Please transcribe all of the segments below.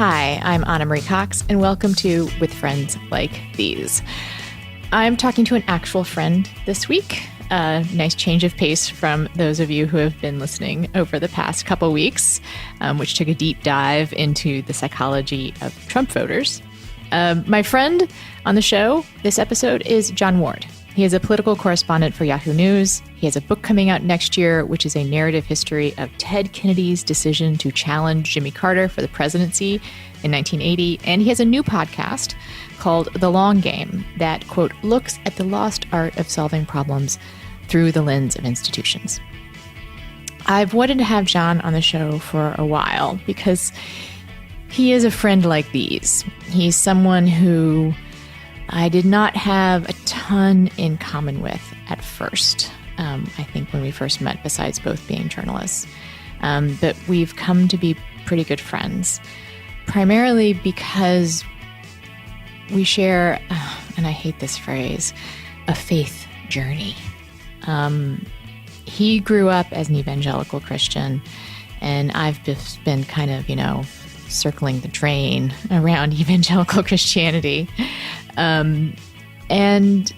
Hi, I'm Anna Marie Cox, and welcome to With Friends Like These. I'm talking to an actual friend this week. A nice change of pace from those of you who have been listening over the past couple weeks, which took a deep dive into the psychology of Trump voters. My friend on the show this episode is Jon Ward. He is a political correspondent for Yahoo News. He has a book coming out next year, which is a narrative history of Ted Kennedy's decision to challenge Jimmy Carter for the presidency in 1980. And he has a new podcast called The Long Game that, quote, looks at the lost art of solving problems through the lens of institutions. I've wanted to have Jon on the show for a while because he is a friend like these. He's someone who I did not have a ton in common with at first. I think when we first met, besides both being journalists. But we've come to be pretty good friends, primarily because we share, and I hate this phrase, a faith journey. He grew up as an evangelical Christian, and I've just been kind of, circling the drain around evangelical Christianity. And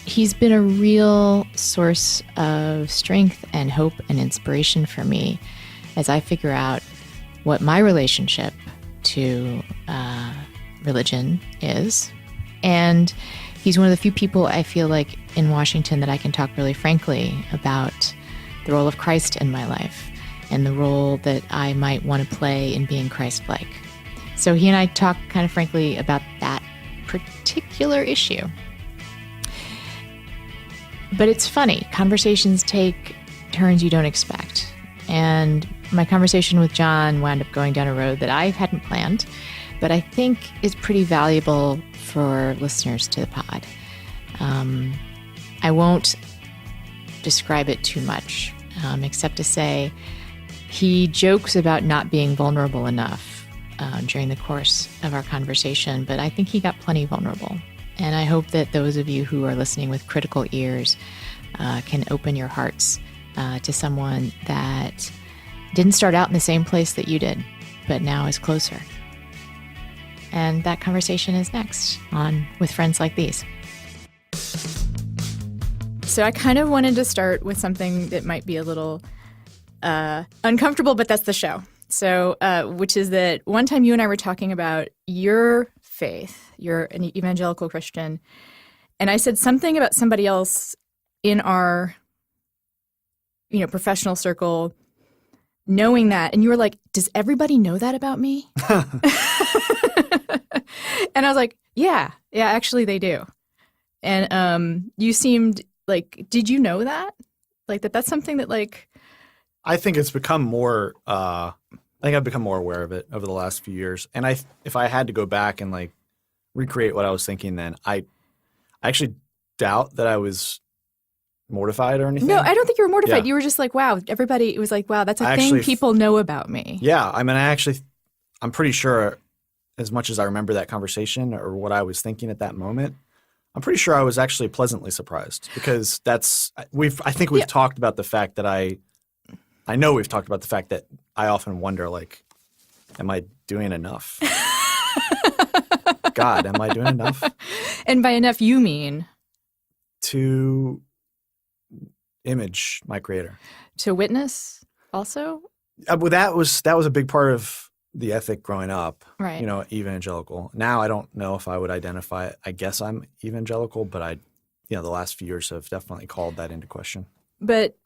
he's been a real source of strength and hope and inspiration for me as I figure out what my relationship to religion is. And he's one of the few people I feel like in Washington that I can talk really frankly about the role of Christ in my life and the role that I might want to play in being Christ-like. So he and I talk kind of frankly about that particular issue. But it's funny, conversations take turns you don't expect. And my conversation with Jon wound up going down a road that I hadn't planned, but I think is pretty valuable for listeners to the pod. I won't describe it too much, except to say he jokes about not being vulnerable enough during the course of our conversation, but I think he got plenty vulnerable. And I hope that those of you who are listening with critical ears can open your hearts to someone that didn't start out in the same place that you did, but now is closer. And that conversation is next on With Friends Like These. So I kind of wanted to start with something that might be a little uncomfortable, but that's the show. So, which is that one time you and I were talking about your faith. You're an evangelical Christian. And I said something about somebody else in our, professional circle knowing that. And you were like, does everybody know that about me? And I was like, yeah, actually they do. And you seemed like, did you know that? Like that's something that like... I think it's become more I think I've become more aware of it over the last few years. And if I had to go back and like recreate what I was thinking then, I actually doubt that I was mortified or anything. No, I don't think you were mortified. Yeah. You were just like, wow, everybody, it was like, wow, that's a thing people know about me. Yeah. I mean, I'm pretty sure as much as I remember that conversation or what I was thinking at that moment, I'm pretty sure I was actually pleasantly surprised because I think we've talked about the fact that I know we've talked about the fact that I often wonder, like, am I doing enough? God, am I doing enough? And by enough, you mean? To image my creator. To witness also? Well, that was a big part of the ethic growing up, right? Evangelical. Now I don't know if I would identify it. I guess I'm evangelical, but the last few years have definitely called that into question. But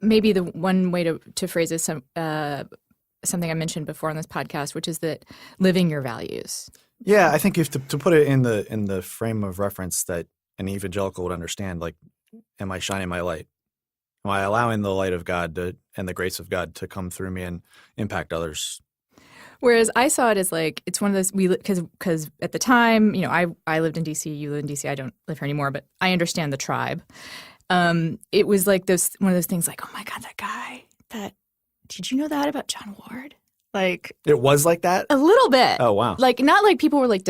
maybe the one way to phrase it, something I mentioned before on this podcast, which is that living your values. Yeah, I think if to put it in the frame of reference that an evangelical would understand, like, am I shining my light? Am I allowing the light of God and the grace of God to come through me and impact others? Whereas I saw it as like, it's one of those, because at the time, I lived in D.C., you live in D.C., I don't live here anymore, but I understand the tribe. It was like one of those things like, oh my God, that guy, did you know that about Jon Ward? Like, it was like that? A little bit. Oh, wow. Like, not like people were like,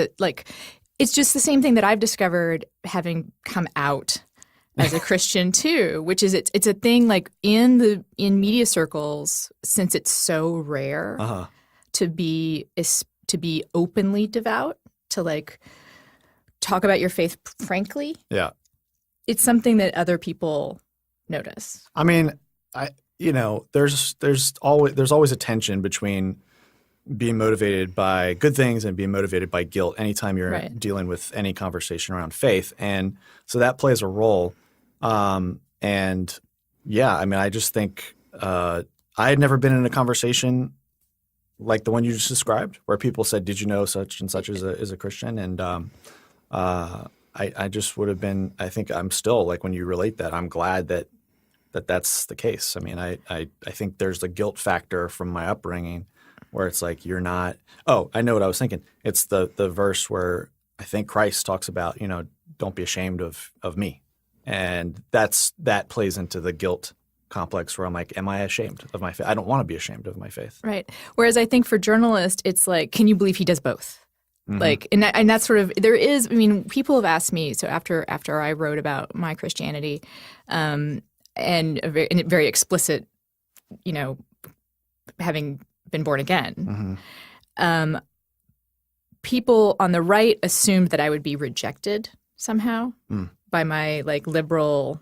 it's just the same thing that I've discovered having come out as a Christian too, which is it's a thing like in media circles, since it's so rare to to be openly devout, to like talk about your faith frankly. Yeah. It's something that other people notice. I mean, there's always a tension between being motivated by good things and being motivated by guilt anytime you're dealing with any conversation around faith. And so that plays a role. And yeah, I mean, I just think I had never been in a conversation like the one you just described where people said, did you know such and such is a Christian? And I just would have been – I think I'm still – like when you relate that, I'm glad that's the case. I mean, I think there's the guilt factor from my upbringing where it's like you're not – oh, I know what I was thinking. It's the verse where I think Christ talks about, don't be ashamed of me. And that plays into the guilt complex where I'm like, am I ashamed of my faith? I don't want to be ashamed of my faith. Right. Whereas I think for journalists, it's like, can you believe he does both? Mm-hmm. Like, and that's sort of, there is, I mean, people have asked me, so after I wrote about my Christianity, and a very explicit, having been born again, people on the right assumed that I would be rejected somehow by my like liberal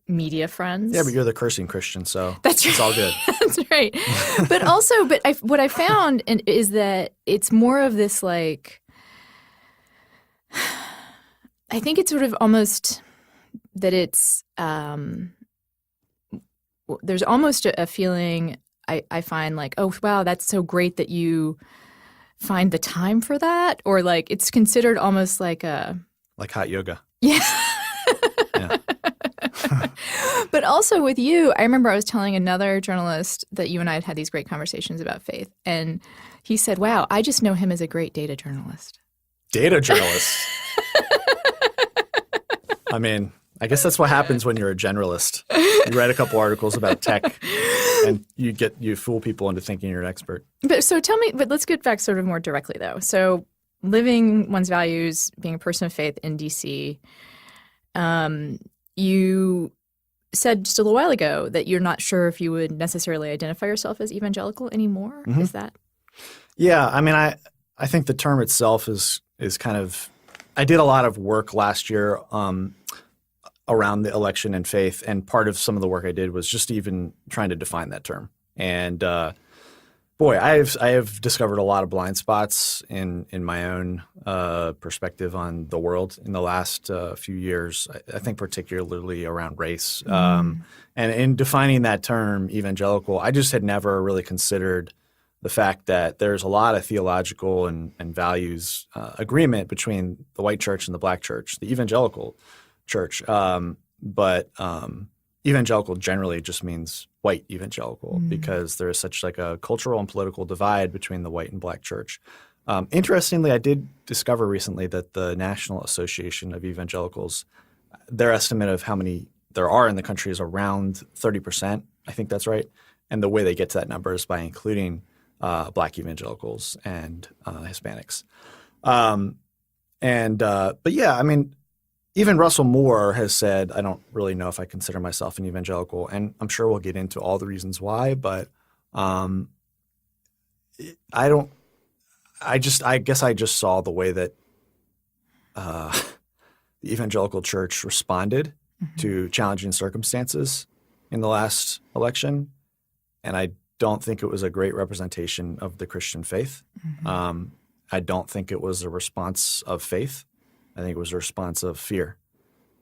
media friends. Yeah, but you're the cursing Christian, so that's it's all good. That's right. But also, what I found is that it's more of this like, I think it's sort of almost that it's there's almost a feeling I find like, oh wow, that's so great that you find the time for that, or like it's considered almost like hot yoga. Yeah. Yeah. But also with you, I remember I was telling another journalist that you and I had these great conversations about faith, and he said, wow, I just know him as a great data journalist. Data journalist? I mean, I guess that's what happens when you're a generalist. You write a couple articles about tech and you fool people into thinking you're an expert. But so tell me, but let's get back sort of more directly though. So living one's values, being a person of faith in DC, you said just a little while ago that you're not sure if you would necessarily identify yourself as evangelical anymore. Mm-hmm. Is that? Yeah. I mean, I think the term itself is kind of – I did a lot of work last year around the election and faith, and part of some of the work I did was just even trying to define that term. And boy, I have discovered a lot of blind spots in my own perspective on the world in the last few years. I think particularly around race. And in defining that term, evangelical, I just had never really considered the fact that there's a lot of theological and values agreement between the white church and the black church, the evangelical church. But evangelical generally just means white evangelical because there is such like a cultural and political divide between the white and black church. Interestingly, I did discover recently that the National Association of Evangelicals, their estimate of how many there are in the country is around 30%. I think that's right. And the way they get to that number is by including black evangelicals and Hispanics. But yeah, I mean, even Russell Moore has said, I don't really know if I consider myself an evangelical, and I'm sure we'll get into all the reasons why, but I guess I just saw the way that the evangelical church responded to challenging circumstances in the last election, and I don't think it was a great representation of the Christian faith. I don't think it was a response of faith. I think it was a response of fear.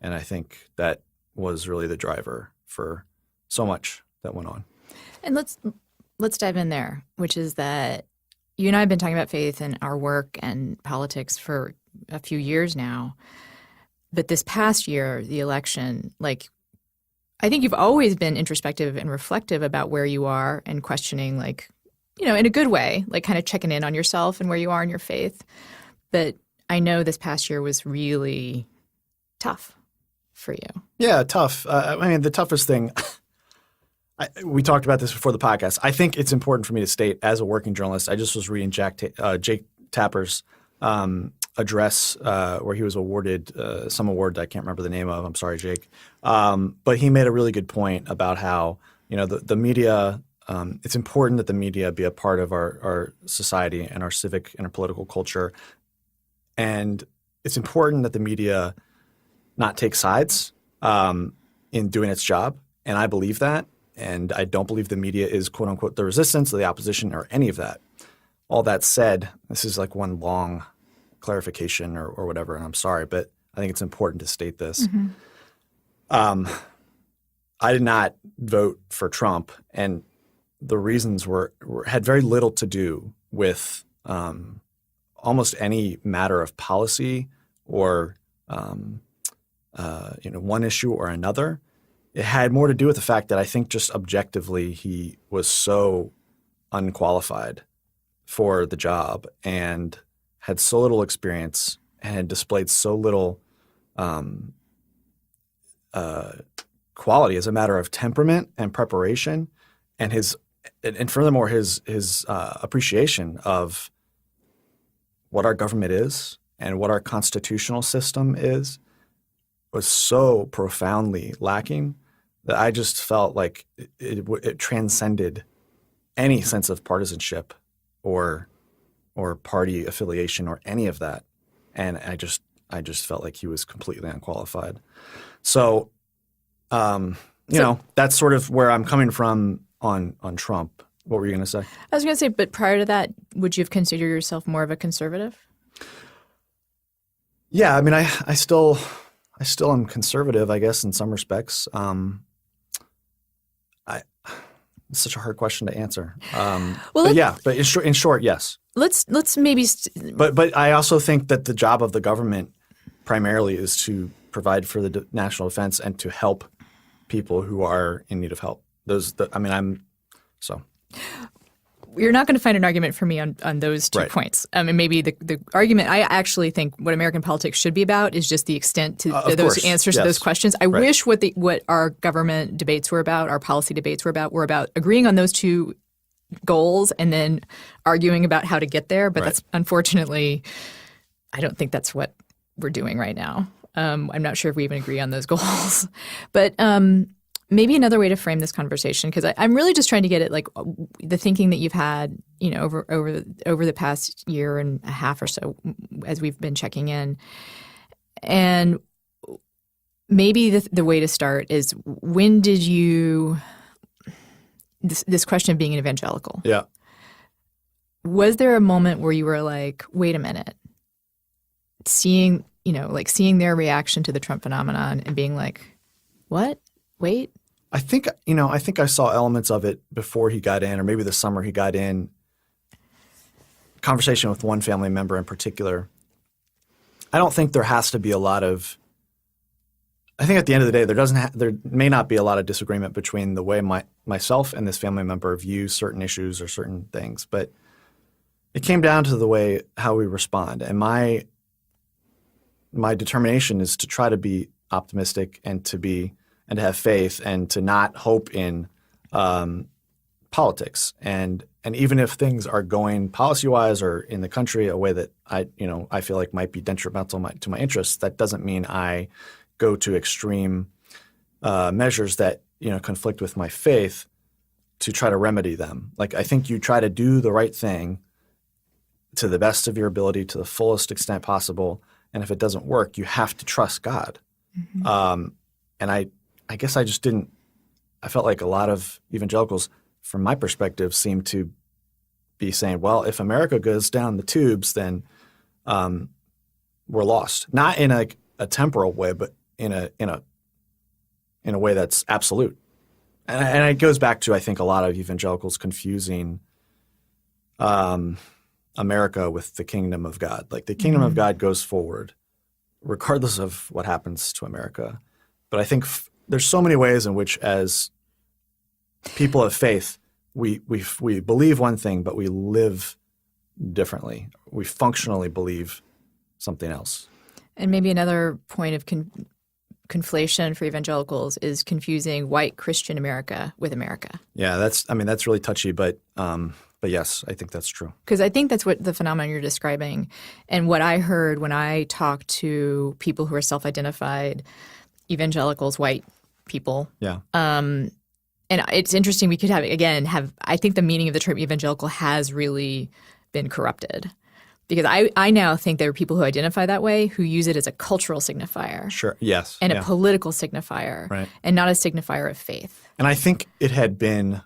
And I think that was really the driver for so much that went on. And let's dive in there, which is that you and I have been talking about faith and our work and politics for a few years now. But this past year, the election, like, I think you've always been introspective and reflective about where you are and questioning, like, in a good way, like kind of checking in on yourself and where you are in your faith. But I know this past year was really tough for you. Yeah, tough. I mean, the toughest thing, we talked about this before the podcast. I think it's important for me to state as a working journalist, I just was reading Jake Tapper's address where he was awarded some award that I can't remember the name of. I'm sorry, Jake. But he made a really good point about how, the media it's important that the media be a part of our society and our civic and our political culture. And it's important that the media not take sides in doing its job. And I believe that. And I don't believe the media is, quote unquote, the resistance or the opposition or any of that. All that said, this is like one long clarification or whatever, and I'm sorry, but I think it's important to state this. I did not vote for Trump, and the reasons had very little to do with almost any matter of policy or one issue or another. It had more to do with the fact that I think just objectively he was so unqualified for the job and had so little experience and had displayed so little quality as a matter of temperament and preparation, and furthermore his appreciation of what our government is and what our constitutional system is was so profoundly lacking that I just felt like it transcended any sense of partisanship or party affiliation or any of that, and I just felt like he was completely unqualified. So, that's sort of where I'm coming from on Trump. What were you going to say? I was going to say, but prior to that, would you have considered yourself more of a conservative? Yeah, I mean, I still am conservative, I guess, in some respects. It's such a hard question to answer. But in short, yes. Let's maybe. But I also think that the job of the government primarily is to provide for the national defense and to help people who are in need of help. You're not going to find an argument for me on those two points. And maybe the argument, I actually think what American politics should be about is just the extent to those answers to those questions. I wish what our government debates were about, our policy debates were about agreeing on those two goals and then arguing about how to get there. But that's unfortunately, I don't think that's what we're doing right now. I'm not sure if we even agree on those goals. But maybe another way to frame this conversation, because I'm really just trying to get at like the thinking that you've had, over the past year and a half or so as we've been checking in. And maybe the way to start is, when did you this question of being an evangelical? Yeah. Was there a moment where you were like, wait a minute, seeing their reaction to the Trump phenomenon and being like, what? Wait. I think I saw elements of it before he got in, or maybe the summer he got in. Conversation with one family member in particular. I don't think there has to be a lot of. I think at the end of the day, there may not be a lot of disagreement between the way myself and this family member view certain issues or certain things, but it came down to the way how we respond. And my determination is to try to be optimistic and to have faith and to not hope in politics. And even if things are going policy-wise or in the country a way that I feel like might be detrimental to my interests, that doesn't mean I go to extreme measures that conflict with my faith to try to remedy them. Like, I think you try to do the right thing to the best of your ability, to the fullest extent possible. And if it doesn't work, you have to trust God. Mm-hmm. And I guess I just didn't – I felt like a lot of evangelicals, from my perspective, seem to be saying, well, if America goes down the tubes, then we're lost. Not in a temporal way, but in a way that's absolute. And it goes back to, I think, a lot of evangelicals confusing America with the kingdom of God. Like, the kingdom of God goes forward regardless of what happens to America. But I think there's so many ways in which, as people of faith, we believe one thing, but we live differently. We functionally believe something else. And maybe another point of conflation for evangelicals is confusing white Christian America with America. Yeah, that's really touchy, but yes, I think that's true. Because I think that's what the phenomenon you're describing, and what I heard when I talked to people who are self-identified evangelicals, white people. Yeah. And it's interesting. We could I think the meaning of the term evangelical has really been corrupted. Because I now think there are people who identify that way who use it as a cultural signifier. Sure. Yes. And a political signifier. Right. And not a signifier of faith. And I think it had been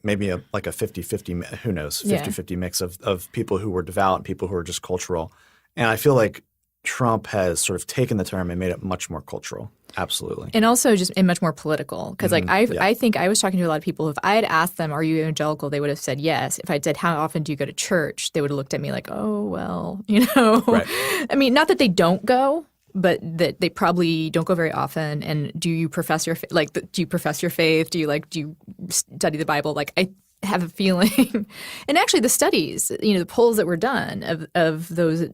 maybe like a 50-50, who knows, 50-50 mix of people who were devout and people who were just cultural. And I feel like Trump has sort of taken the term and made it much more cultural. Absolutely. And also just and much more political. Because I think I was talking to a lot of people. If I had asked them, are you evangelical, they would have said yes. If I'd said, how often do you go to church, they would have looked at me like, oh, well, Right. I mean, not that they don't go, but that they probably don't go very often. And do you profess your do you profess your faith? Do you study the Bible? Like, I have a feeling, and actually the studies, the polls that were done of those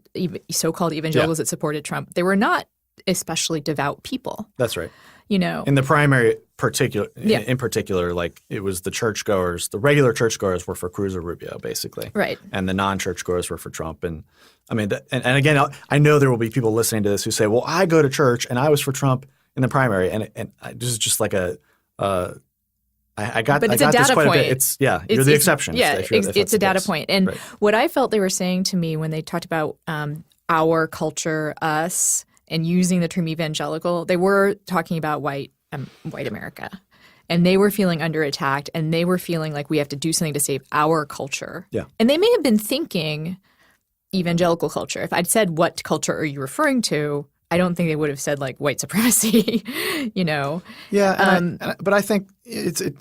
so-called evangelicals that supported Trump, they were not especially devout people. That's right. In the primary in particular, like it was the churchgoers, the regular churchgoers were for Cruz or Rubio, basically. Right. And the non-churchgoers were for Trump. And I mean, and again, I know there will be people listening to this who say, well, I go to church and I was for Trump in the primary. And this is just like I got this quite point. a bit. You're the exception. Yeah, it's a data point. And what I felt they were saying to me when they talked about our culture, us, and using the term evangelical, they were talking about white America. And they were feeling under attack, and they were feeling like we have to do something to save our culture. Yeah. And they may have been thinking evangelical culture. If I'd said, what culture are you referring to, I don't think they would have said like white supremacy, Yeah. But I think it's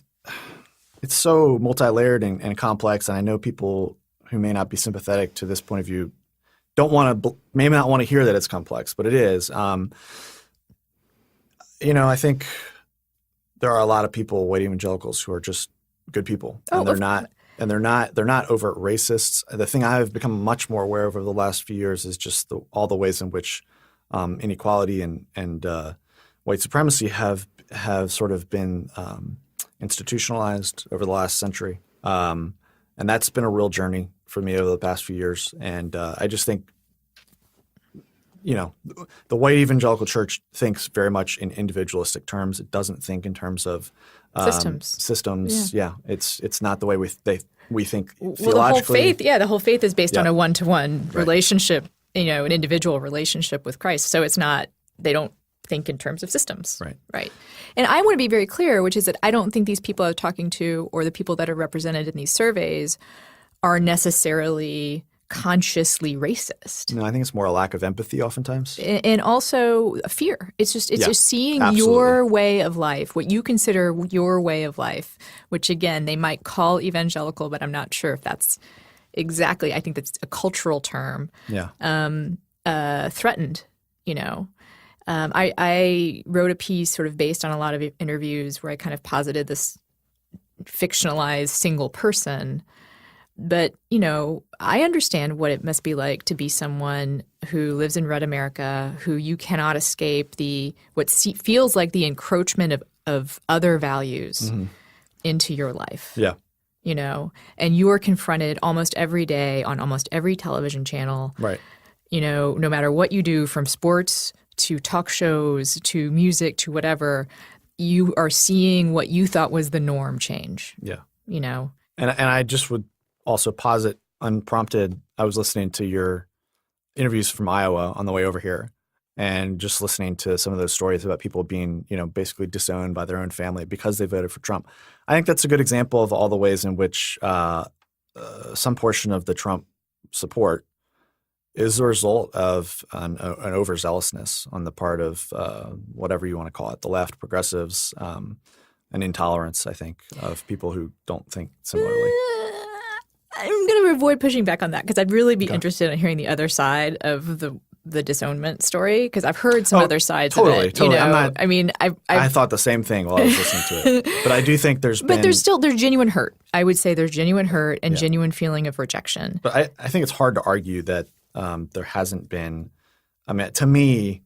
so multi-layered and complex, and I know people who may not be sympathetic to this point of view may not want to hear that it's complex, but it is. I think there are a lot of people, white evangelicals, who are just good people, and they're not overt racists. The thing I've become much more aware of over the last few years is just all the ways in which inequality and white supremacy have sort of been institutionalized over the last century, and that's been a real journey for me over the past few years. And I just think, the white evangelical church thinks very much in individualistic terms. It doesn't think in terms of systems. Yeah. It's not the way we think theologically. The whole faith is based on a one-to-one relationship, an individual relationship with Christ. So it's not, they don't think in terms of systems. Right. And I want to be very clear, which is that I don't think these people I'm talking to or the people that are represented in these surveys are necessarily consciously racist. No, I think it's more a lack of empathy oftentimes. And also fear. It's just seeing your way of life, what you consider your way of life, which again, they might call evangelical, but I'm not sure if that's exactly, I think that's a cultural term. Yeah. Threatened, I wrote a piece sort of based on a lot of interviews where I kind of posited this fictionalized single person. But, I understand what it must be like to be someone who lives in red America, who you cannot escape feels like the encroachment of other values into your life. Yeah. And you are confronted almost every day on almost every television channel. Right. No matter what you do, from sports to talk shows to music to whatever, you are seeing what you thought was the norm change. Yeah. And I just would also posit, unprompted, I was listening to your interviews from Iowa on the way over here, and just listening to some of those stories about people being, basically disowned by their own family because they voted for Trump. I think that's a good example of all the ways in which some portion of the Trump support is the result of an overzealousness on the part of whatever you want to call it, the left, progressives, an intolerance, I think, of people who don't think similarly. I'm going to avoid pushing back on that because I'd really be interested in hearing the other side of the disownment story, because I've heard some other sides of it. Totally. I thought the same thing while I was listening to it. But I do think there's genuine hurt. I would say there's genuine hurt and genuine feeling of rejection. But I think it's hard to argue that there hasn't been – to me,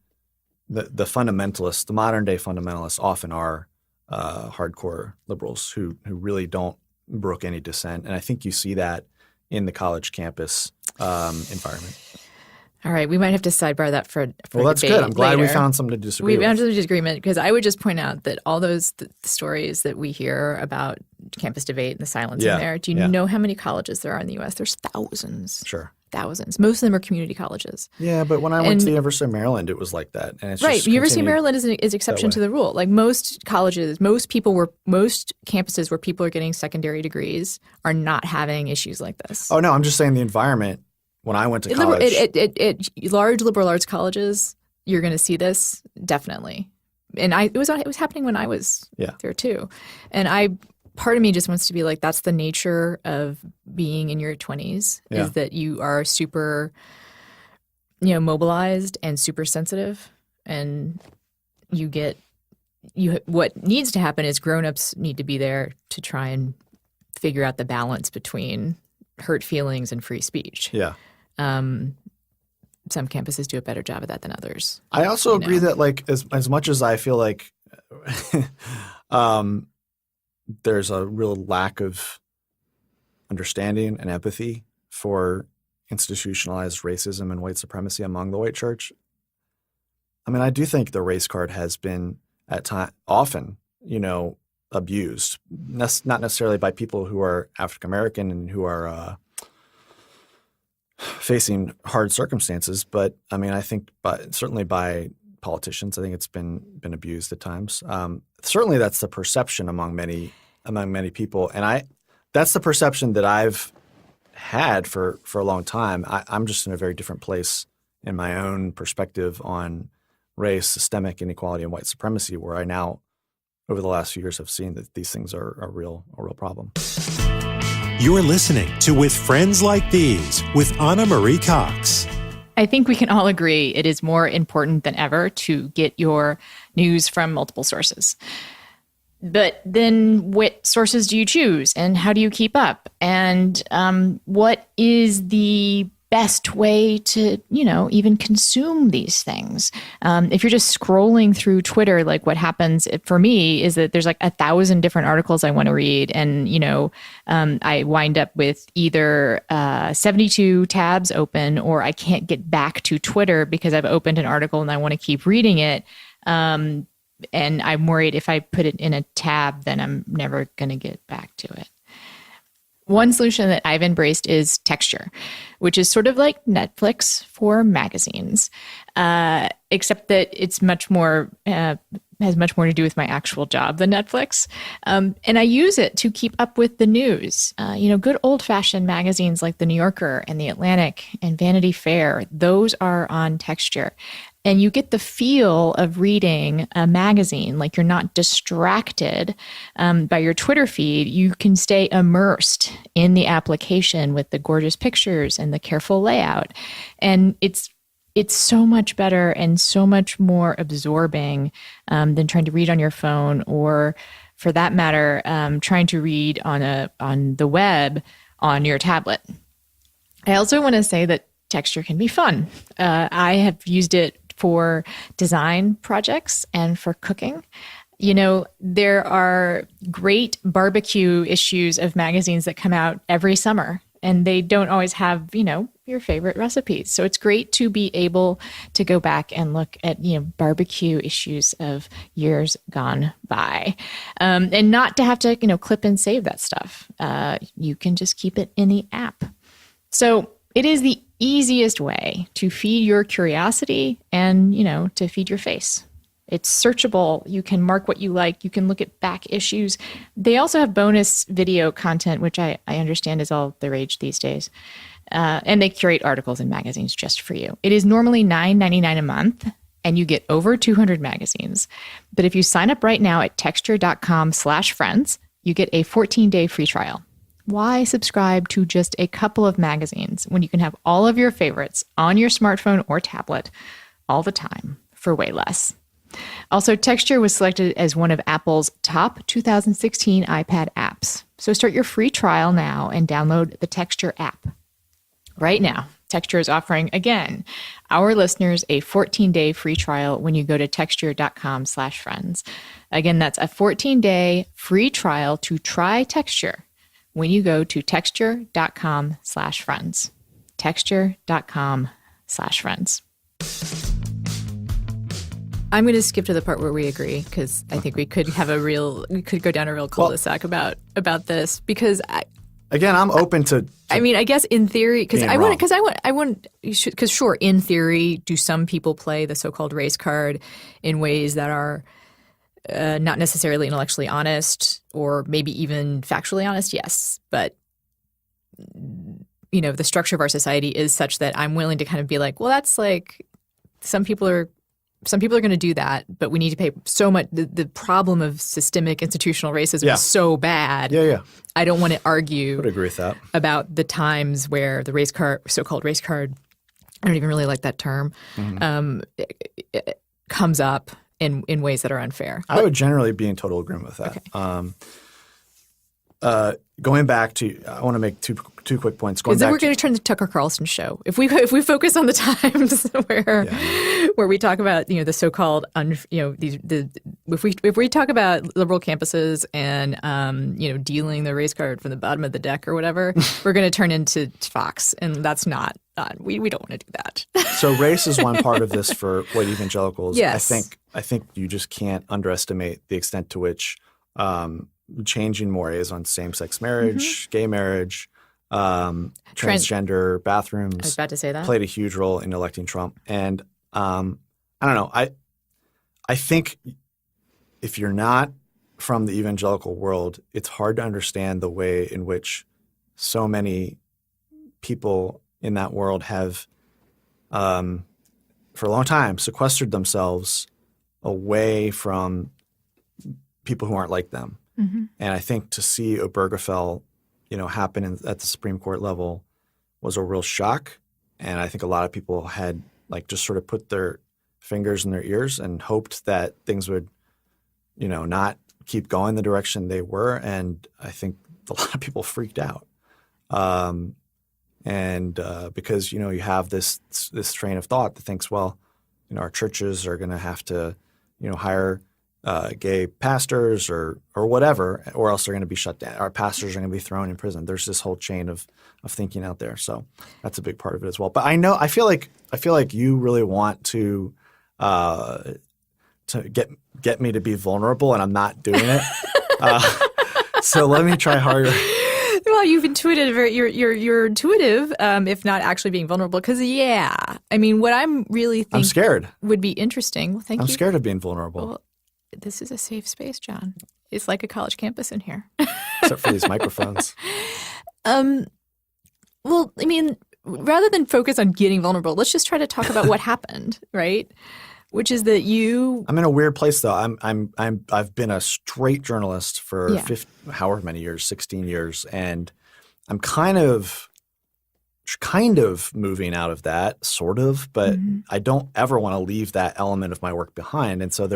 the fundamentalists, the modern-day fundamentalists often are hardcore liberals who really don't brook any dissent. And I think you see that in the college campus environment. All right, we might have to sidebar that for well, that's debate good. I'm glad we later. found something to disagree We found with. some disagreement because I would just point out that all those stories that we hear about campus debate and the silence in there. Do you know how many colleges there are in the U.S.? There's thousands. Sure. Thousands. Most of them are community colleges. Yeah, but when I went to the University of Maryland, it was like that. And it's right. Just University of Maryland is exception to the rule. Like most colleges, most campuses where people are getting secondary degrees are not having issues like this. Oh, no, I'm just saying the environment when I went to college. Large liberal arts colleges, you're going to see this definitely. And it was happening when I was there too. And part of me just wants to be like, that's the nature of being in your 20s, is that you are super, mobilized and super sensitive. And what needs to happen is grownups need to be there to try and figure out the balance between hurt feelings and free speech. Yeah. Some campuses do a better job of that than others. I also agree that like as much as I feel like there's a real lack of understanding and empathy for institutionalized racism and white supremacy among the white church. I mean, I do think the race card has been often, abused, not necessarily by people who are African American and who are facing hard circumstances, but I mean, I think certainly by politicians. I think it's been abused at times. Certainly, that's the perception among many people, and that's the perception that I've had for a long time. I'm just in a very different place in my own perspective on race, systemic inequality, and white supremacy, where I now, over the last few years, have seen that these things are a real problem. You're listening to With Friends Like These with Anna Marie Cox. I think we can all agree it is more important than ever to get your news from multiple sources. But then what sources do you choose, and how do you keep up? And what is the best way to, even consume these things? If you're just scrolling through Twitter, like what happens for me is that there's like 1,000 different articles I want to read. And, I wind up with either 72 tabs open, or I can't get back to Twitter because I've opened an article and I want to keep reading it. And I'm worried if I put it in a tab, then I'm never going to get back to it. One solution that I've embraced is Texture, which is sort of like Netflix for magazines, except that it's much more has much more to do with my actual job than Netflix. And I use it to keep up with the news. Good old-fashioned magazines like The New Yorker and The Atlantic and Vanity Fair, those are on Texture. And you get the feel of reading a magazine, like you're not distracted by your Twitter feed. You can stay immersed in the application with the gorgeous pictures and the careful layout. And it's so much better and so much more absorbing than trying to read on your phone, or for that matter, trying to read on the web on your tablet. I also want to say that Texture can be fun. I have used it for design projects and for cooking. There are great barbecue issues of magazines that come out every summer, and they don't always have, your favorite recipes. So it's great to be able to go back and look at, barbecue issues of years gone by, and not to have to, clip and save that stuff. You can just keep it in the app. So it is the easiest way to feed your curiosity and, to feed your face. It's searchable. You can mark what you like. You can look at back issues. They also have bonus video content, which I understand is all the rage these days. And they curate articles and magazines just for you. It is normally $9.99 a month, and you get over 200 magazines. But if you sign up right now at texture.com/friends, you get a 14-day free trial. Why subscribe to just a couple of magazines when you can have all of your favorites on your smartphone or tablet all the time for way less? Also, Texture was selected as one of Apple's top 2016 iPad apps. So start your free trial now and download the Texture app. Right now, Texture is offering, again, our listeners a 14-day free trial when you go to texture.com/friends. Again, that's a 14-day free trial to try Texture when you go to texture.com/friends. Texture.com/friends. www.friendslikethese.com/friends. I'm going to skip to the part where we agree because I think we could go down a real cul-de-sac about this because I'm open to I mean, I guess in theory, because sure, in theory, do some people play the so-called race card in ways that are not necessarily intellectually honest or maybe even factually honest? Yes. But, the structure of our society is such that I'm willing to kind of be like, well, that's like some people are going to do that, but we need to pay so much. The problem of systemic institutional racism is so bad. Yeah. I don't want to argue I would agree with that. about the times where the race card, so-called race card, I don't even really like that term, it comes up in ways that are unfair. I would generally be in total agreement with that. Okay. Going back to, I want to make two quick points. Because then we're going to turn the Tucker Carlson show. If we focus on the times where we talk about the so-called if we talk about liberal campuses and dealing the race card from the bottom of the deck or whatever, we're going to turn into Fox, and that's not we don't want to do that. So race is one part of this for white evangelicals. Yes. I think you just can't underestimate the extent to which changing mores on same-sex marriage, gay marriage, transgender bathrooms. I was about to say that. Played a huge role in electing Trump. And I don't know. I think if you're not from the evangelical world, it's hard to understand the way in which so many people in that world have, for a long time, sequestered themselves away from people who aren't like them. Mm-hmm. And I think to see Obergefell, happen at the Supreme Court level was a real shock. And I think a lot of people had just sort of put their fingers in their ears and hoped that things would, not keep going the direction they were. And I think a lot of people freaked out. Because, you have this train of thought that thinks, well, our churches are going to have to, hire gay pastors or whatever, or else they're going to be shut down. Our pastors are going to be thrown in prison. There's this whole chain of thinking out there. So that's a big part of it as well. But I feel like you really want to get me to be vulnerable, and I'm not doing it. So let me try harder. Well, you've intuited you're intuitive, if not actually being vulnerable. Because I mean, what I'm really thinking I'm scared would be interesting. Well, thank you. I'm scared of being vulnerable. Well, this is a safe space, John. It's like a college campus in here. Except for these microphones. Well, I mean, rather than focus on getting vulnerable, let's just try to talk about what happened, right? Which is that I'm in a weird place though. I've been a straight journalist for however many years, 16 years, and I'm kind of moving out of that, sort of, but I don't ever want to leave that element of my work behind. And so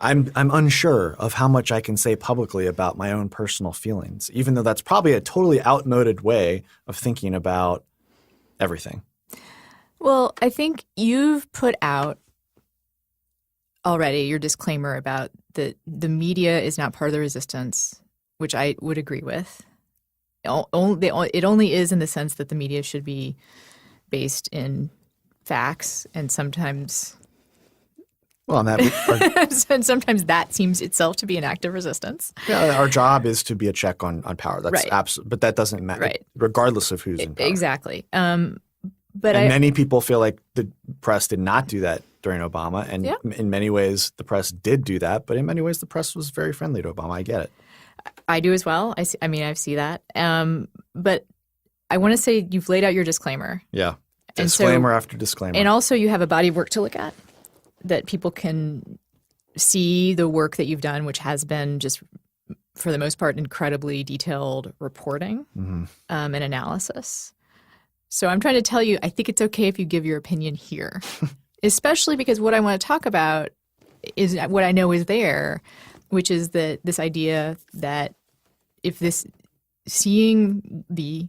I'm unsure of how much I can say publicly about my own personal feelings, even though that's probably a totally outmoded way of thinking about everything. Well, I think you've put out already your disclaimer about the media is not part of the resistance, which I would agree with. It only is in the sense that the media should be based in facts, and sometimes and sometimes that seems itself to be an act of resistance. Yeah, our job is to be a check on power. That's right. But that doesn't matter, right, regardless of who's in power. Exactly. But many people feel like the press did not do that during Obama, and in many ways the press did do that. But in many ways the press was very friendly to Obama. I get it. I do as well. I see that. But I want to say you've laid out your disclaimer. Yeah, disclaimer after disclaimer. And also you have a body of work to look at that people can see the work that you've done, which has been just, for the most part, incredibly detailed reporting and analysis. So I'm trying to tell you, I think it's okay if you give your opinion here, especially because what I want to talk about is what I know is there, which is that this idea that seeing the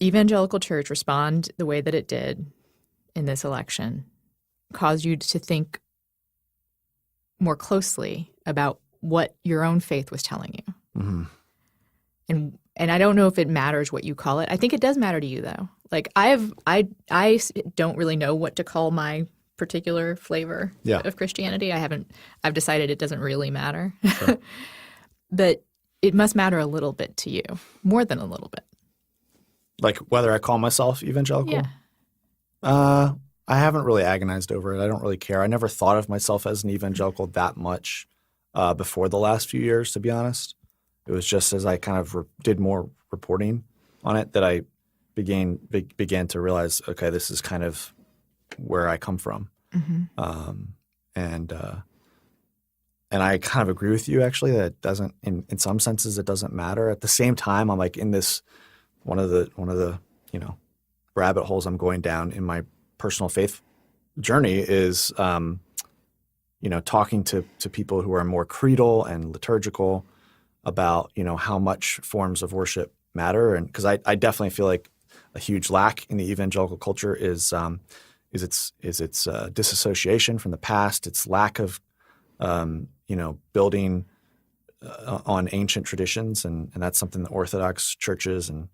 evangelical church respond the way that it did in this election caused you to think more closely about what your own faith was telling you. Mm-hmm. And and I don't know if it matters what you call it. I think it does matter to you, though. Like I don't really know what to call my particular flavor of Christianity. I've decided it doesn't really matter. Sure. But it must matter a little bit to you, more than a little bit. Like whether I call myself evangelical? Yeah. I haven't really agonized over it. I don't really care. I never thought of myself as an evangelical that much before the last few years, to be honest. It was just as I kind of did more reporting on it that I began to realize, okay, this is kind of where I come from. Mm-hmm. And I kind of agree with you, actually, that it doesn't, in some senses, it doesn't matter. At the same time, I'm like in this one of the rabbit holes I'm going down in my personal faith journey is talking to people who are more creedal and liturgical about how much forms of worship matter, and because I definitely feel like a huge lack in the evangelical culture is its disassociation from the past, its lack of building on ancient traditions, and that's something the Orthodox churches and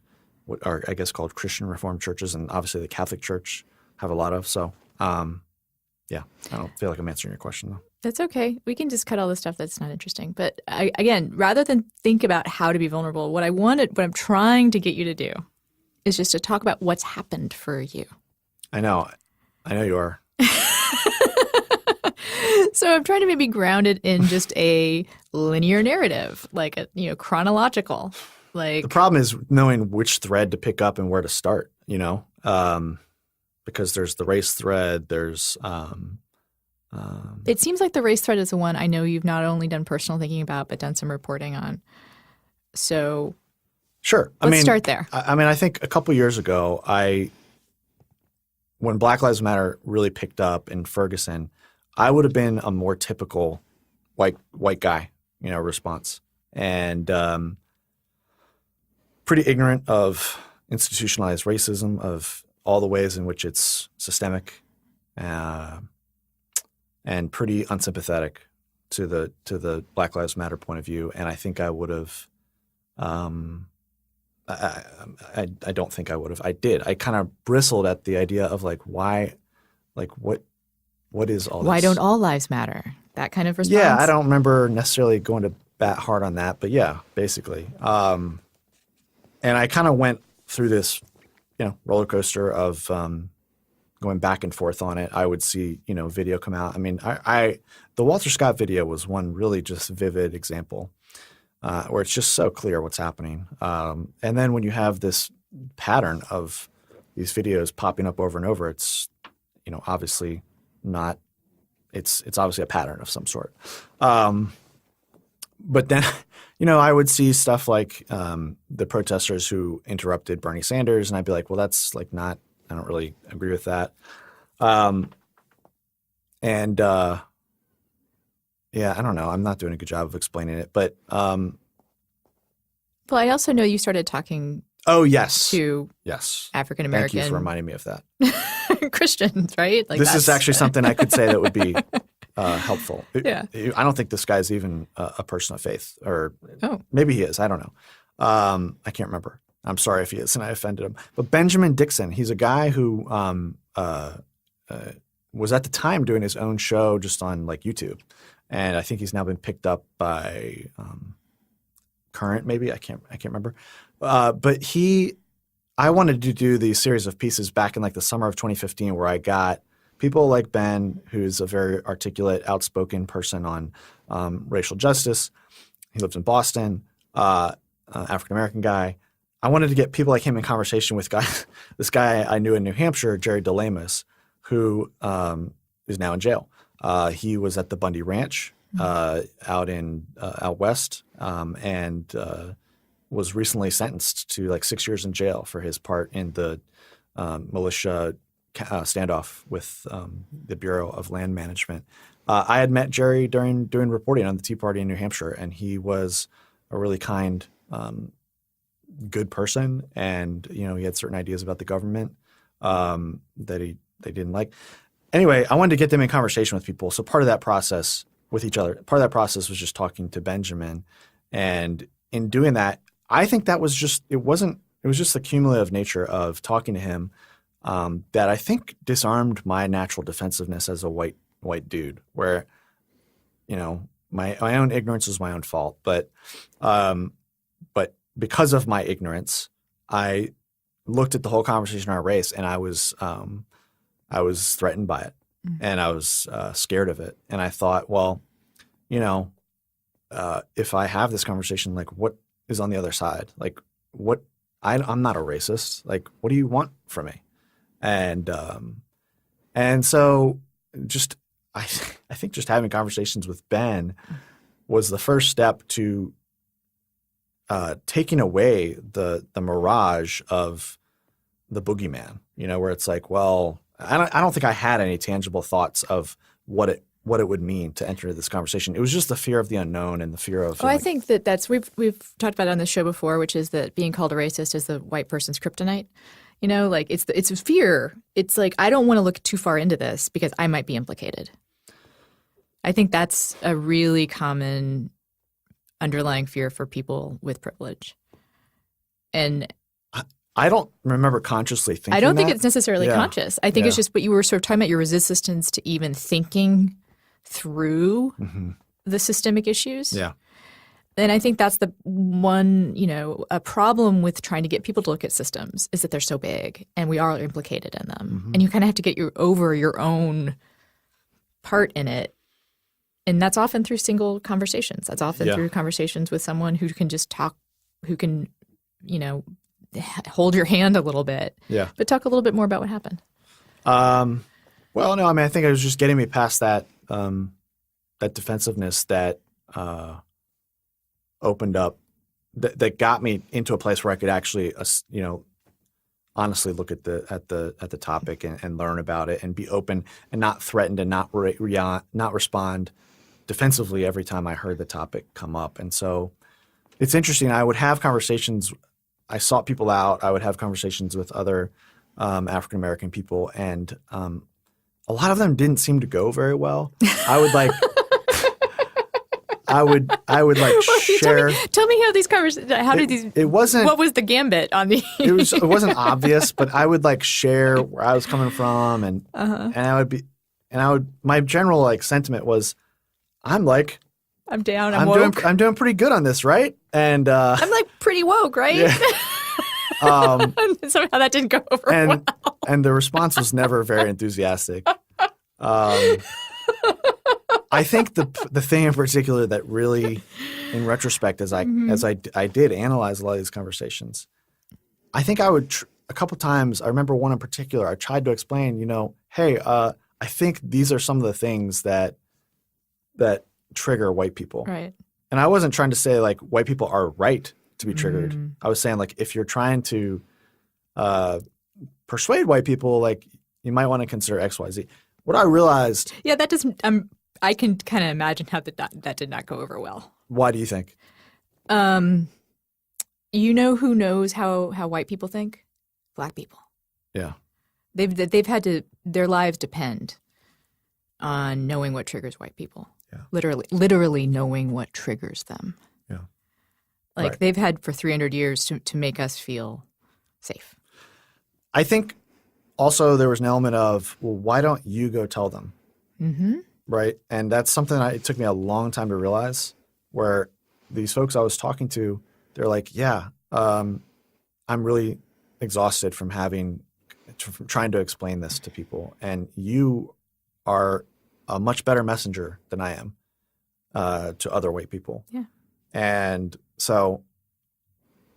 what are, I guess, called Christian Reformed churches, and obviously the Catholic Church have a lot of. So, I don't feel like I'm answering your question, though. That's okay. We can just cut all the stuff that's not interesting. But again, rather than think about how to be vulnerable, what I'm trying to get you to do is just to talk about what's happened for you. I know you are. So I'm trying to maybe ground it in just a linear narrative, like a chronological. Like the problem is knowing which thread to pick up and where to start. Because there's the race thread. There's it seems like the race thread is the one I know you've not only done personal thinking about, but done some reporting on. So sure. Let's start there. I think a couple years ago, when Black Lives Matter really picked up in Ferguson, I would have been a more typical white guy, response, and pretty ignorant of institutionalized racism, of all the ways in which it's systemic, and pretty unsympathetic to the Black Lives Matter point of view. And I think I would have. I don't think I would have. I did. I kind of bristled at the idea of why, what is all this? Why don't all lives matter? That kind of response? Yeah, I don't remember necessarily going to bat hard on that, but yeah, basically. And I kind of went through this, roller coaster of going back and forth on it. I would see, video come out. I mean, the Walter Scott video was one really just vivid example. Where it's just so clear what's happening. And then when you have this pattern of these videos popping up over and over, it's, obviously not – it's obviously a pattern of some sort. But then, I would see stuff like the protesters who interrupted Bernie Sanders, and I'd be like, well, that's not – I don't really agree with that. Yeah, I don't know. I'm not doing a good job of explaining it, but well, I also know you started talking. Oh yes, to African American. Thank you for reminding me of that. Christians, right? This is actually something I could say that would be helpful. Yeah, I don't think this guy's even a person of faith, or maybe he is. I don't know. I can't remember. I'm sorry if he is, and I offended him. But Benjamin Dixon, he's a guy who was at the time doing his own show just on YouTube. And I think he's now been picked up by Current, maybe. I can't remember. But I wanted to do these series of pieces back in the summer of 2015, where I got people like Ben, who's a very articulate, outspoken person on racial justice. He lives in Boston, African American guy. I wanted to get people like him in conversation with this guy I knew in New Hampshire, Jerry DeLamus, who is now in jail. He was at the Bundy Ranch out west, and was recently sentenced to 6 years in jail for his part in the militia standoff with the Bureau of Land Management. I had met Jerry doing reporting on the Tea Party in New Hampshire, and he was a really kind, good person, and he had certain ideas about the government that they didn't like. Anyway, I wanted to get them in conversation with people. So part of that process with each other, part of that process was just talking to Benjamin. And in doing that, I think that was just it was just the cumulative nature of talking to him that I think disarmed my natural defensiveness as a white dude, where my own ignorance was my own fault, but because of my ignorance, I looked at the whole conversation on race, and I was threatened by it, and I was scared of it, and I thought, well, if I have this conversation, like, what is on the other side? Like, what? I'm not a racist. Like, what do you want from me? And so just I think just having conversations with Ben was the first step to taking away the mirage of the boogeyman, where it's like, well, I don't think I had any tangible thoughts of what it would mean to enter this conversation. It was just the fear of the unknown and the fear of. I think that's we've talked about it on the show before, which is that being called a racist is the white person's kryptonite. Like it's fear. It's like, I don't want to look too far into this because I might be implicated. I think that's a really common underlying fear for people with privilege. And I don't remember consciously thinking I don't think that. it's necessarily conscious. I think it's just what you were sort of talking about, your resistance to even thinking through the systemic issues. Yeah. And I think that's the one, a problem with trying to get people to look at systems is that they're so big and we are implicated in them. And you kind of have to get over your own part in it. And that's often through single conversations. That's often through conversations with someone who can just talk, who can, hold your hand a little bit. Yeah. But talk a little bit more about what happened. Well, no, I think it was just getting me past that that defensiveness that opened up, that got me into a place where I could actually, honestly look at the topic and learn about it and be open and not threatened and not respond defensively every time I heard the topic come up. And so it's interesting. I would have conversations. I sought people out. I would have conversations with other African American people, and a lot of them didn't seem to go very well. I would like. I would like share. Tell me how these conversations. How did these? It wasn't. What was the gambit on the? It wasn't obvious, but I would like share where I was coming from, and my general sentiment was, I'm down. I'm woke. I'm doing pretty good on this, right? And I'm pretty woke, right? Yeah. Somehow that didn't go over well. And the response was never very enthusiastic. I think the thing in particular that really, in retrospect, as I did analyze a lot of these conversations, I think I would a couple times. I remember one in particular. I tried to explain, hey, I think these are some of the things that trigger white people. Right. And I wasn't trying to say white people are right to be triggered. I was saying if you're trying to persuade white people, you might want to consider X, Y, Z. What I realized. Yeah, that doesn't. I can kind of imagine how that did not go over well. Why do you think? Who knows how white people think? Black people. Yeah. They've had to. Their lives depend on knowing what triggers white people. Yeah. Literally knowing what triggers them. Yeah. Right. They've had for 300 years to make us feel safe. I think also there was an element of, well, why don't you go tell them? Mm-hmm. Right. And that's something it took me a long time to realize, where these folks I was talking to, they're like, yeah, I'm really exhausted from trying to explain this to people. And you are a much better messenger than I am to other white people. Yeah. And so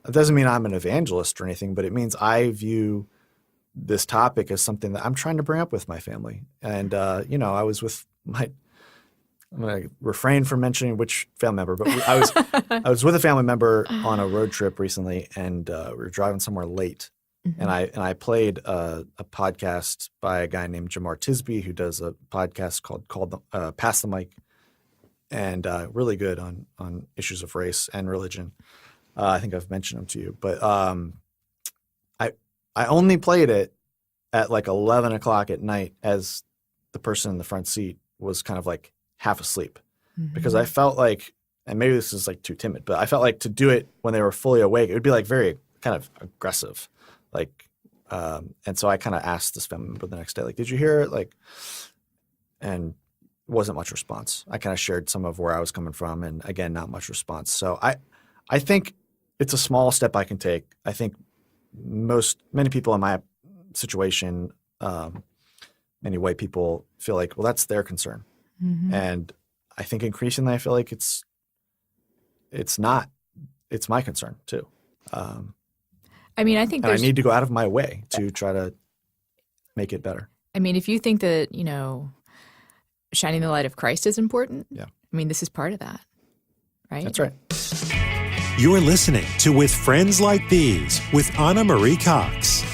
it doesn't mean I'm an evangelist or anything, but it means I view this topic as something that I'm trying to bring up with my family. And, I was with I'm going to refrain from mentioning which family member, but I was with a family member on a road trip recently, and we were driving somewhere late. Mm-hmm. And I played a podcast by a guy named Jamar Tisby, who does a podcast called Pass the Mic, and really good on issues of race and religion. I think I've mentioned him to you, but I only played it at 11 o'clock at night as the person in the front seat was kind of half asleep, because I felt like and maybe this is like too timid, but I felt like to do it when they were fully awake, it would be like very kind of aggressive. Like, and so I kind of asked this family member the next day, like, did you hear it? Like, and wasn't much response. I kind of shared some of where I was coming from, and again, not much response. So I think it's a small step I can take. I think many people in my situation, many white people feel like, well, that's their concern. Mm-hmm. And I think increasingly I feel like it's not. It's my concern too. I mean, I think and I need to go out of my way to try to make it better. I mean, if you think that, shining the light of Christ is important, yeah. I mean, this is part of that, right? That's right. You're listening to With Friends Like These with Anna Marie Cox.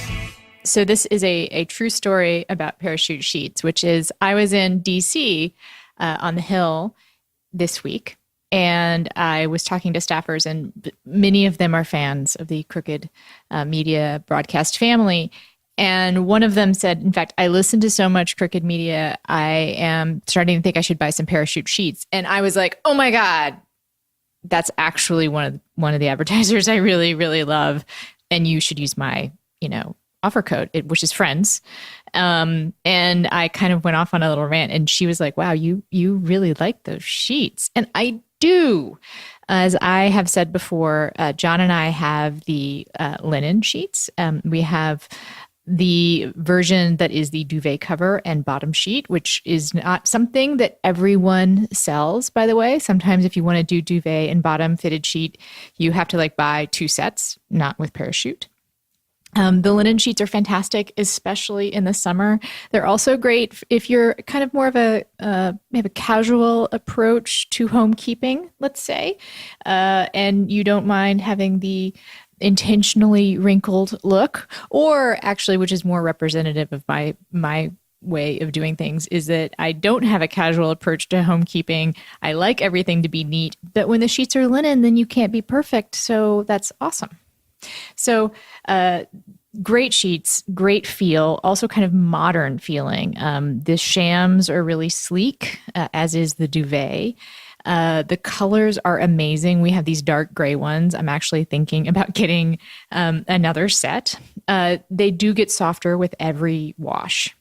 So this is a true story about Parachute Sheets, which is I was in D.C. On the Hill this week, and I was talking to staffers, and many of them are fans of the Crooked Media broadcast family. And one of them said, in fact, I listen to so much Crooked Media, I am starting to think I should buy some Parachute Sheets. And I was like, oh my God, that's actually one of the advertisers I really, really love. And you should use my, offer code, which is friends. And I kind of went off on a little rant, and she was like, wow, you really like those sheets. And I do. As I have said before, John and I have the linen sheets. We have the version that is the duvet cover and bottom sheet, which is not something that everyone sells, by the way. Sometimes if you want to do duvet and bottom fitted sheet, you have to buy 2 sets, not with Parachute. The linen sheets are fantastic, especially in the summer. They're also great if you're kind of more of a casual approach to homekeeping, let's say, and you don't mind having the intentionally wrinkled look, or actually, which is more representative of my way of doing things, is that I don't have a casual approach to homekeeping. I like everything to be neat, but when the sheets are linen, then you can't be perfect. So that's awesome. So, great sheets, great feel, also kind of modern feeling. The shams are really sleek, as is the duvet. The colors are amazing. We have these dark gray ones. I'm actually thinking about getting another set. They do get softer with every wash.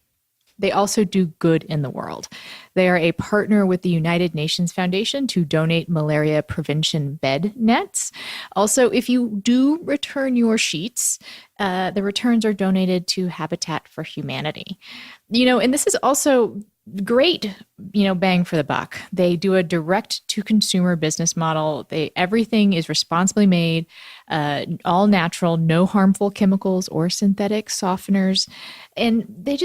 They also do good in the world. They are a partner with the United Nations Foundation to donate malaria prevention bed nets. Also, if you do return your sheets, the returns are donated to Habitat for Humanity. And this is also great, bang for the buck. They do a direct to consumer business model. Everything is responsibly made, all natural, no harmful chemicals or synthetic softeners. And they're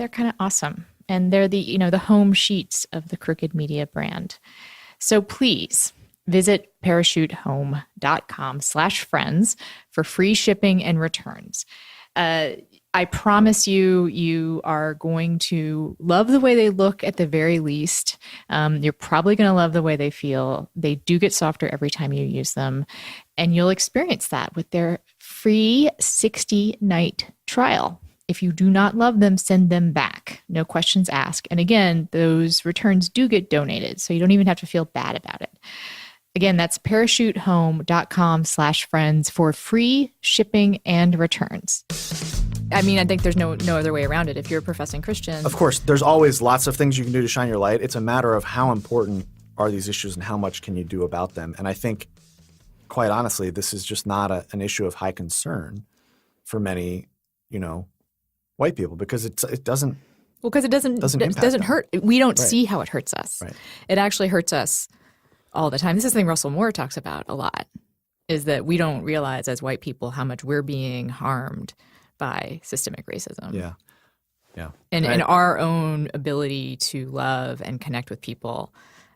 kind of awesome. And they're the home sheets of the Crooked Media brand. So please visit parachutehome.com/friends for free shipping and returns. I promise you are going to love the way they look at the very least. You're probably going to love the way they feel. They do get softer every time you use them. And you'll experience that with their free 60-night trial. If you do not love them, send them back. No questions asked. And again, those returns do get donated, so you don't even have to feel bad about it. Again, that's parachutehome.com/friends for free shipping and returns. I think there's no other way around it. If you're a professing Christian. Of course, there's always lots of things you can do to shine your light. It's a matter of how important are these issues and how much can you do about them. And I think, quite honestly, this is just not an issue of high concern for many, white people, because it doesn't. Well, because it doesn't hurt. We don't see how it hurts us. Right. It actually hurts us all the time. This is something Russell Moore talks about a lot, is that we don't realize as white people how much we're being harmed by systemic racism. Yeah. Yeah. And our own ability to love and connect with people,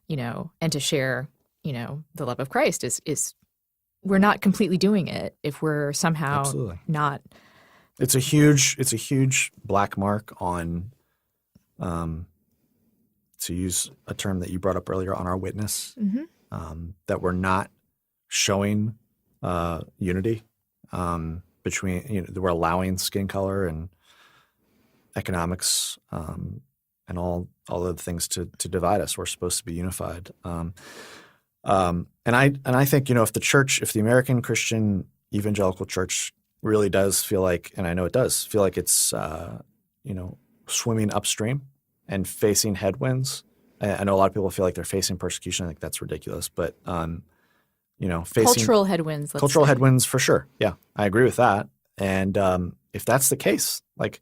and to share, the love of Christ is we're not completely doing it if we're somehow Absolutely. Not. It's a huge black mark on, to use a term that you brought up earlier, on our witness, that we're not showing unity between, that we're allowing skin color and economics and all of the things to divide us. We're supposed to be unified. And I think, if the American Christian evangelical church really does feel like, and I know it does feel like it's swimming upstream and facing headwinds. I know a lot of people feel like they're facing persecution. I think that's ridiculous, but facing cultural headwinds. Cultural headwinds for sure. Yeah, I agree with that. And if that's the case, like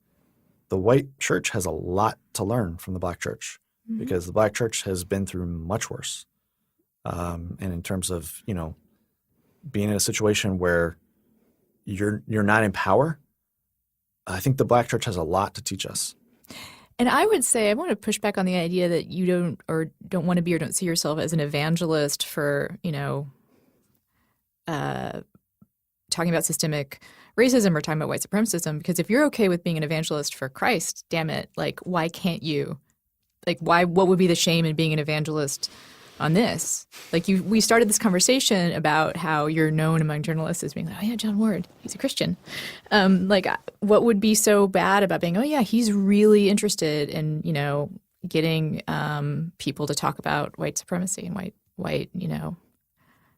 the white church has a lot to learn from the black church because the black church has been through much worse. And in terms of being in a situation where you're not in power, I think the black church has a lot to teach us. And I would say I want to push back on the idea that you don't want to be or don't see yourself as an evangelist for talking about systemic racism or talking about white supremacism. Because if you're okay with being an evangelist for Christ, damn it, like why can't you? Like what would be the shame in being an evangelist on this? Like we started this conversation about how you're known among journalists as being like, oh yeah, John Ward, he's a Christian. Like what would be so bad about being, oh yeah, he's really interested in, getting people to talk about white supremacy and white,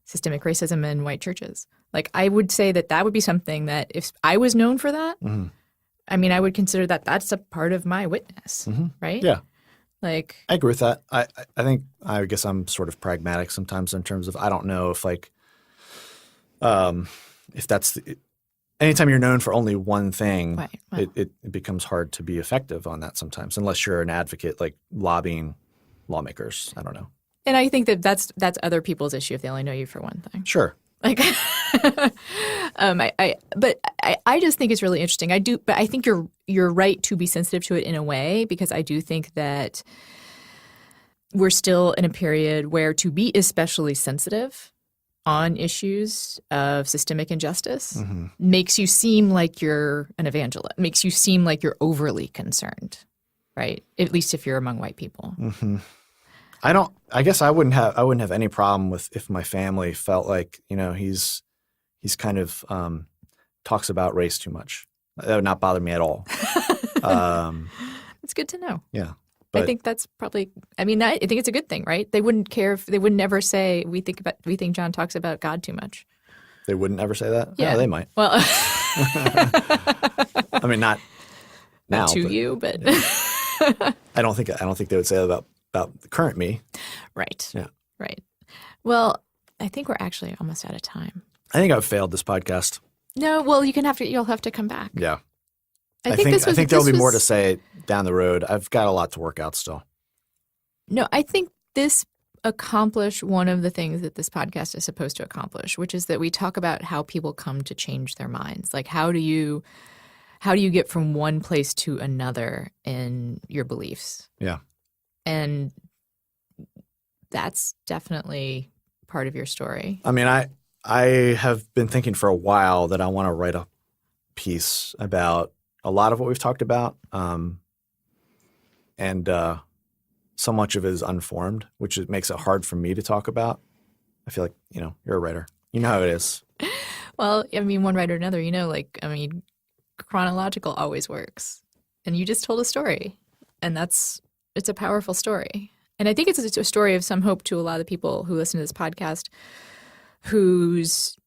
systemic racism in white churches. Like I would say that would be something that if I was known for that, I mean, I would consider that that's a part of my witness, right? Yeah. Like I agree with that. I guess I'm sort of pragmatic sometimes in terms of I don't know if if that's anytime you're known for only one thing, right. It becomes hard to be effective on that sometimes unless you're an advocate like lobbying lawmakers. I don't know. And I think that's other people's issue if they only know you for one thing. Sure. Like, I just think it's really interesting. But I think you're right to be sensitive to it in a way because I do think that we're still in a period where to be especially sensitive on issues of systemic injustice makes you seem like you're an evangelist, makes you seem like you're overly concerned, right? At least if you're among white people. Mm-hmm. I guess I wouldn't have any problem with if my family felt like, he's kind of talks about race too much. That would not bother me at all. It's good to know. Yeah. I think that's probably I think it's a good thing, right? They wouldn't care if they would never say we think John talks about God too much. They wouldn't ever say that? Yeah. Oh, they might. Well I mean not now. Not to you, but I don't think they would say that about the current me. Right. Yeah. Right. Well, I think we're actually almost out of time. I think I've failed this podcast. No, well, you'll have to come back. Yeah. I think there'll be more to say down the road. I've got a lot to work out still. No, I think this accomplished one of the things that this podcast is supposed to accomplish, which is that we talk about how people come to change their minds. Like how do you get from one place to another in your beliefs? Yeah. And that's definitely part of your story. I mean, I have been thinking for a while that I want to write a piece about a lot of what we've talked about, and so much of it is unformed, which makes it hard for me to talk about. I feel like, you're a writer. You know how it is. Well, I mean, one writer or another, chronological always works. And you just told a story, and it's a powerful story. And I think it's a story of some hope to a lot of the people who listen to this podcast whose,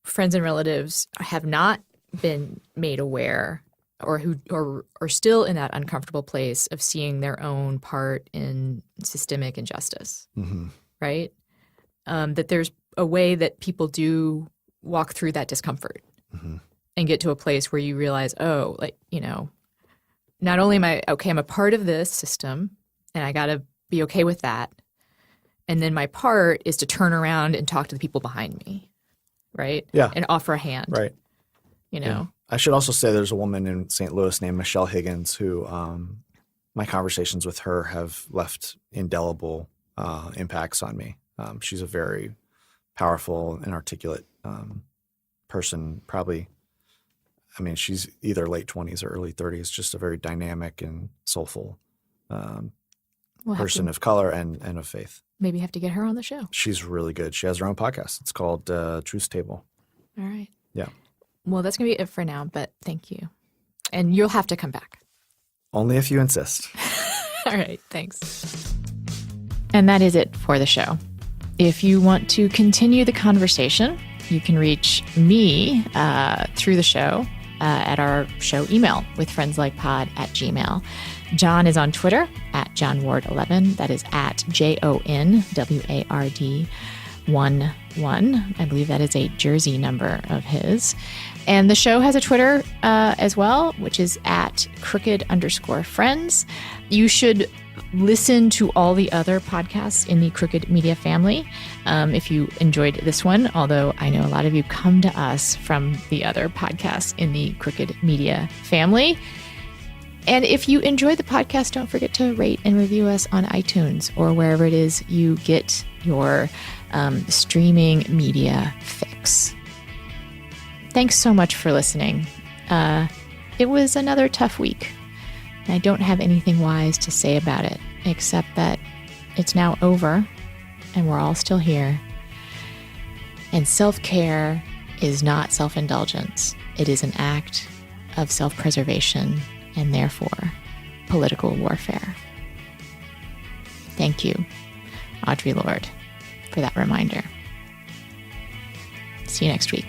friends and relatives have not been made aware or who are still in that uncomfortable place of seeing their own part in systemic injustice, right? That there's a way that people do walk through that discomfort and get to a place where you realize, not only am I okay, I'm a part of this system and I got to be okay with that. And then my part is to turn around and talk to the people behind me, right? Yeah. And offer a hand. Right. Yeah. I should also say there's a woman in St. Louis named Michelle Higgins who my conversations with her have left indelible impacts on me. She's a very powerful and articulate person, probably. I mean, she's either late 20s or early 30s, just a very dynamic and soulful person of color and of faith. Maybe have to get her on the show. She's really good. She has her own podcast. It's called Truth's Table. All right. Yeah. Well, that's going to be it for now, but thank you. And you'll have to come back. Only if you insist. All right, thanks. And that is it for the show. If you want to continue the conversation, you can reach me through the show at our show email, withfriendslikepod@gmail.com. John is on Twitter at JohnWard11. That is at JONWARD11. I believe that is a Jersey number of his. And the show has a Twitter as well, which is at crooked_friends. You should listen to all the other podcasts in the Crooked Media family if you enjoyed this one, although I know a lot of you come to us from the other podcasts in the Crooked Media family. And if you enjoyed the podcast, don't forget to rate and review us on iTunes or wherever it is you get your streaming media fix. Thanks so much for listening. It was another tough week. I don't have anything wise to say about it, except that it's now over and we're all still here. And self-care is not self-indulgence. It is an act of self-preservation and therefore political warfare. Thank you, Audre Lorde, for that reminder. See you next week.